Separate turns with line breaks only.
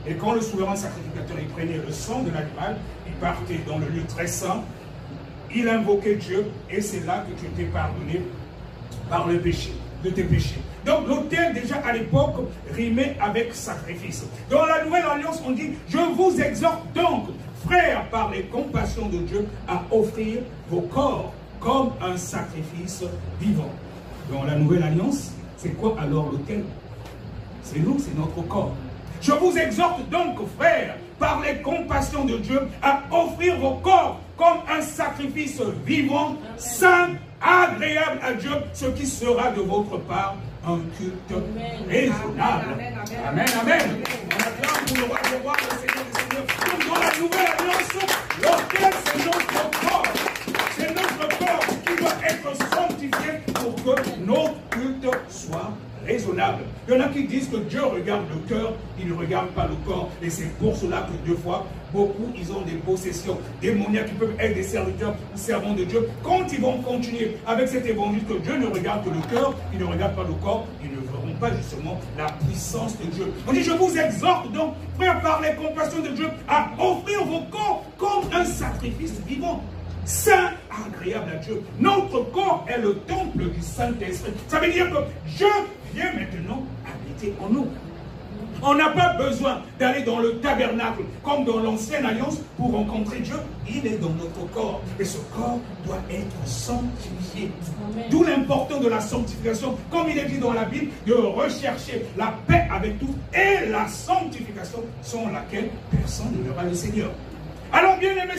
Et quand le souverain sacrificateur il prenait le sang de l'animal, il partait dans le lieu très saint, il invoquait Dieu, et c'est là que tu étais pardonné par le péché, de tes péchés. Donc l'autel déjà à l'époque rimait avec sacrifice. Dans la Nouvelle Alliance, on dit, je vous exhorte donc, frères, par les compassions de Dieu, à offrir vos corps comme un sacrifice vivant. Dans la Nouvelle Alliance, c'est quoi alors l'autel? C'est nous, c'est notre corps. Je vous exhorte donc, frères, par les compassions de Dieu, à offrir vos corps comme un sacrifice vivant, saint, agréable à Dieu, ce qui sera de votre part un culte raisonnable. Amen, amen. On acclame pour le roi des rois, le Seigneur des seigneurs. Donc dans la Nouvelle Alliance, l'autel, c'est notre corps. C'est notre corps qui doit être sanctifié pour que notre culte soit raisonnable. Il y en a qui disent que Dieu regarde le cœur, il ne regarde pas le corps. Et c'est pour cela que deux fois, beaucoup, ils ont des possessions démoniaques qui peuvent être des serviteurs ou servants de Dieu. Quand ils vont continuer avec cet évangile que Dieu ne regarde que le cœur, il ne regarde pas le corps, ils ne verront pas justement la puissance de Dieu. On dit, je vous exhorte donc, frères, par les compassions de Dieu, à offrir vos corps comme un sacrifice vivant, saint, agréable à Dieu. Notre corps est le temple du Saint-Esprit. Ça veut dire que Dieu vient maintenant habiter en nous. On n'a pas besoin d'aller dans le tabernacle comme dans l'ancienne alliance pour rencontrer Dieu. Il est dans notre corps. Et ce corps doit être sanctifié. D'où l'importance de la sanctification. Comme il est dit dans la Bible, de rechercher la paix avec tous et la sanctification sans laquelle personne ne verra le Seigneur. Alors bien aimé,